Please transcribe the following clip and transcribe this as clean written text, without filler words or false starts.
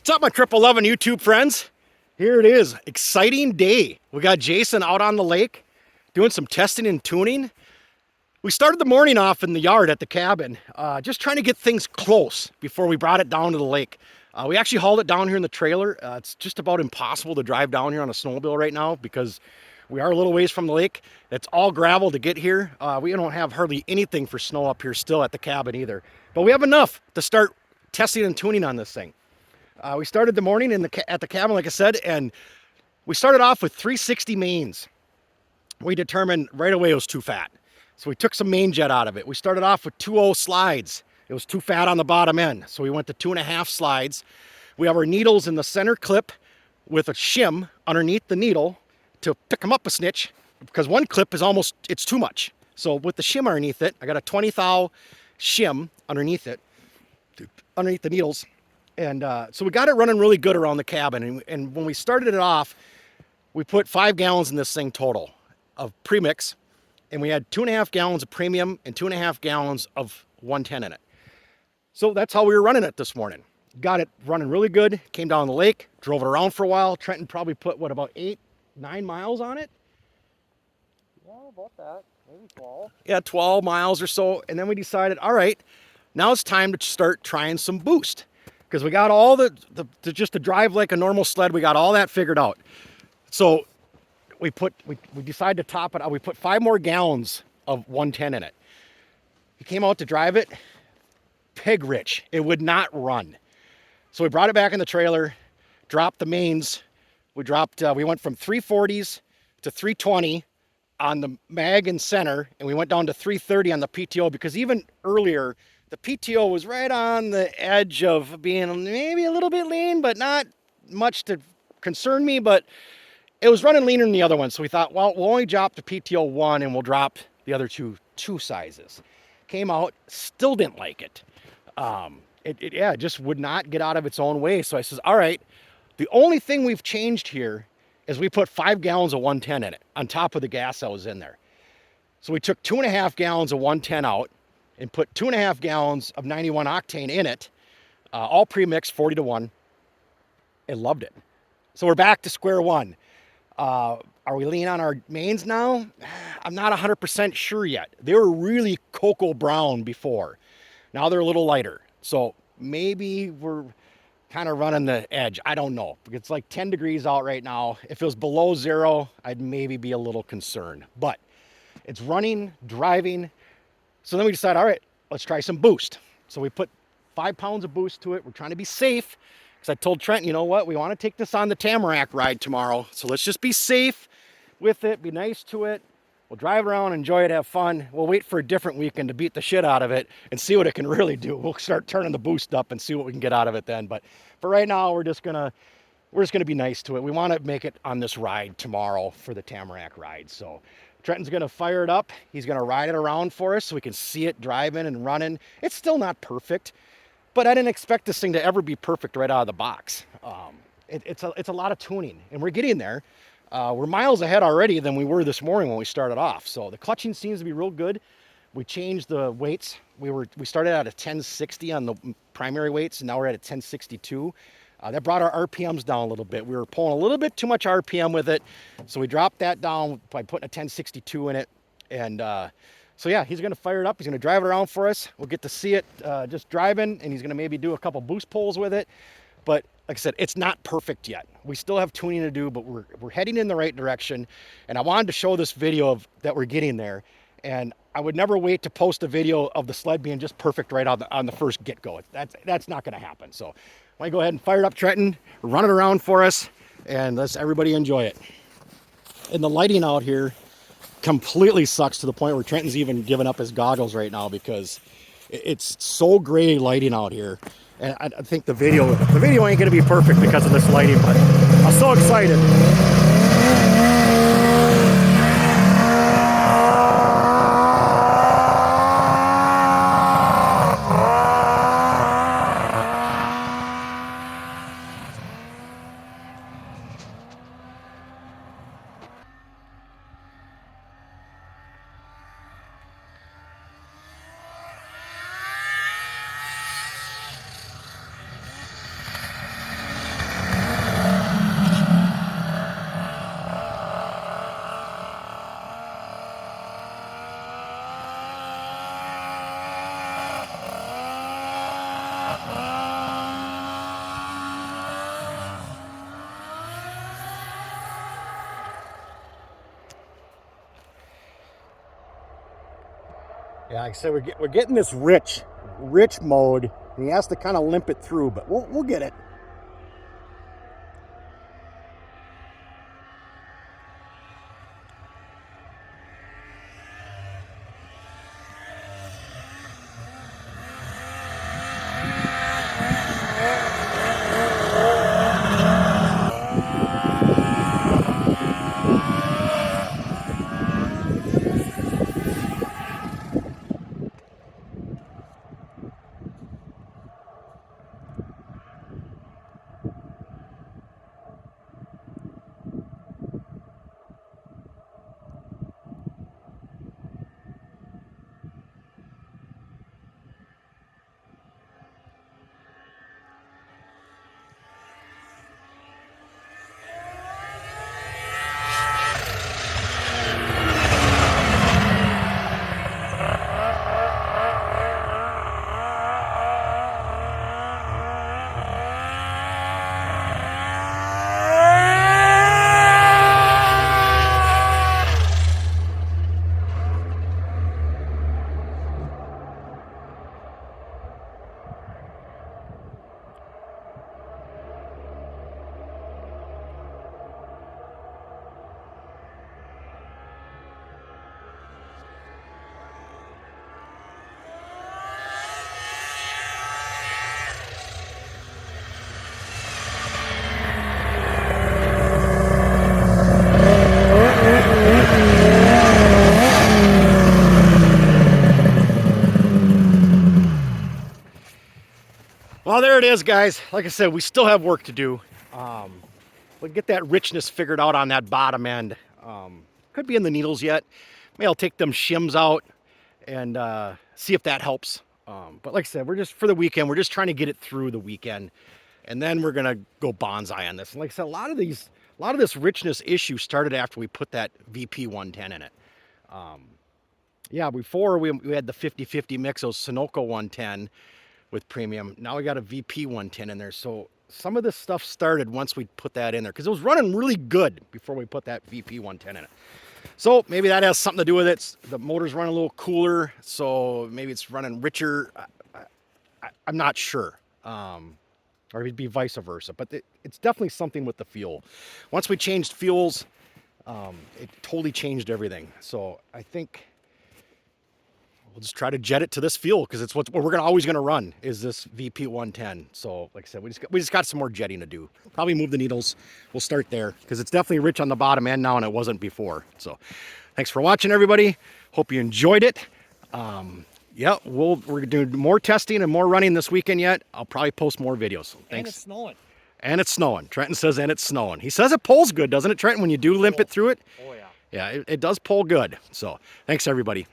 What's up, my 11 YouTube friends? Here it is, exciting day. We got Jason out on the lake doing some testing and tuning. We started the morning off in the yard at the cabin, just trying to get things close before we brought it down to the lake. We actually hauled it down here in the trailer. It's just about impossible to drive down here on a snowmobile right now because we are a little ways from the lake. It's all gravel to get here. We don't have hardly anything for snow up here still at the cabin either. But we have enough to start testing and tuning on this thing. We started the morning at the cabin, like I said, and we started off with 360 mains. We determined right away it was too fat. So we took some main jet out of it. We started off with 2.0 slides. It was too fat on the bottom end. So we went to 2.5 slides. We have our needles in the center clip with a shim underneath the needle to pick them up a snitch because one clip is it's too much. So with the shim underneath it, I got a 20 thou shim underneath it, underneath the needles. And so we got it running really good around the cabin. And when we started it off, we put 5 gallons in this thing total of premix. And we had 2.5 gallons of premium and 2.5 gallons of 110 in it. So that's how we were running it this morning. Got it running really good. Came down the lake, drove it around for a while. Trenton probably put, what, about 8-9 miles on it? Yeah, about that. Maybe 12. Yeah, 12 miles or so. And then we decided, all right, now it's time to start trying some boost. Because we got all just to drive like a normal sled, we got all that figured out. So we decided to top it out. We put 5 more gallons of 110 in it. We came out to drive it, pig rich. It would not run. So we brought it back in the trailer, dropped the mains. We went from 340s to 320 on the mag and center, and we went down to 330 on the PTO because even earlier, the PTO was right on the edge of being maybe a little bit lean, but not much to concern me, but it was running leaner than the other one. So we thought, well, we'll only drop the PTO 1 and we'll drop the other two sizes. Came out, still didn't like it. It just would not get out of its own way. So I says, all right, the only thing we've changed here is we put 5 gallons of 110 in it on top of the gas that was in there. So we took 2.5 gallons of 110 out and put 2.5 gallons of 91 octane in it, all pre-mixed 40-1, and loved it. So we're back to square one. Are we leaning on our mains now? I'm not 100% sure yet. They were really cocoa brown before. Now they're a little lighter. So maybe we're kind of running the edge. I don't know. It's like 10 degrees out right now. If it was below 0, I'd maybe be a little concerned. But it's running, driving. So then we decided, all right, let's try some boost. So we put 5 pounds of boost to it. We're trying to be safe because I told Trent, you know what? We want to take this on the Tamarack ride tomorrow. So let's just be safe with it, be nice to it. We'll drive around, enjoy it, have fun. We'll wait for a different weekend to beat the shit out of it and see what it can really do. We'll start turning the boost up and see what we can get out of it then. But for right now, we're just gonna be nice to it. We want to make it on this ride tomorrow for the Tamarack ride. So Trenton's gonna fire it up. He's gonna ride it around for us so we can see it driving and running. It's still not perfect, but I didn't expect this thing to ever be perfect right out of the box. It's a lot of tuning, and we're getting there. We're miles ahead already than we were this morning when we started off. So the clutching seems to be real good. We changed the weights. We started at a 1060 on the primary weights, and now we're at a 1062. That brought our RPMs down a little bit. We were pulling a little bit too much RPM with it, so we dropped that down by putting a 1062 in it. And so yeah, he's gonna fire it up. He's gonna drive it around for us. We'll get to see it just driving, and he's gonna maybe do a couple boost pulls with it. But like I said, it's not perfect yet. We still have tuning to do, but we're heading in the right direction. And I wanted to show this video that we're getting there. And I would never wait to post a video of the sled being just perfect right on the first get-go. That's not gonna happen. So I want to go ahead and fire it up, Trenton, run it around for us, and let's everybody enjoy it. And the lighting out here completely sucks to the point where Trenton's even giving up his goggles right now because it's so gray lighting out here. And I think the video ain't gonna be perfect because of this lighting, but I'm so excited. Yeah, like I said, we're getting this rich mode, and he has to kind of limp it through, but we'll get it. Well, there it is, guys. Like I said, we still have work to do. We'll get that richness figured out on that bottom end. Could be in the needles yet. Maybe I'll take them shims out and see if that helps. But like I said, we're just for the weekend. We're just trying to get it through the weekend, and then we're gonna go bonsai on this. And like I said, a lot of this richness issue started after we put that VP 110 in it. Yeah, before we had the 50-50 mix, those Sunoco 110 with premium. Now we got a VP 110 in there. So some of this stuff started once we put that in there because it was running really good before we put that VP 110 in it. So maybe that has something to do with it. The motor's running a little cooler, so maybe it's running richer. I'm not sure. Or it'd be vice versa, but it's definitely something with the fuel. Once we changed fuels, it totally changed everything. So I think we'll just try to jet it to this fuel because it's what we're always going to run is this VP 110. So like I said, we just got some more jetting to do. Probably move the needles. We'll start there because it's definitely rich on the bottom end now and it wasn't before. So thanks for watching, everybody. Hope you enjoyed it. Yeah, we're doing more testing and more running this weekend yet. I'll probably post more videos. Thanks. And it's snowing. And it's snowing. Trenton says, and it's snowing. He says it pulls good, doesn't it, Trenton, when you do limp it through it? Oh, yeah. Yeah, it does pull good. So thanks, everybody.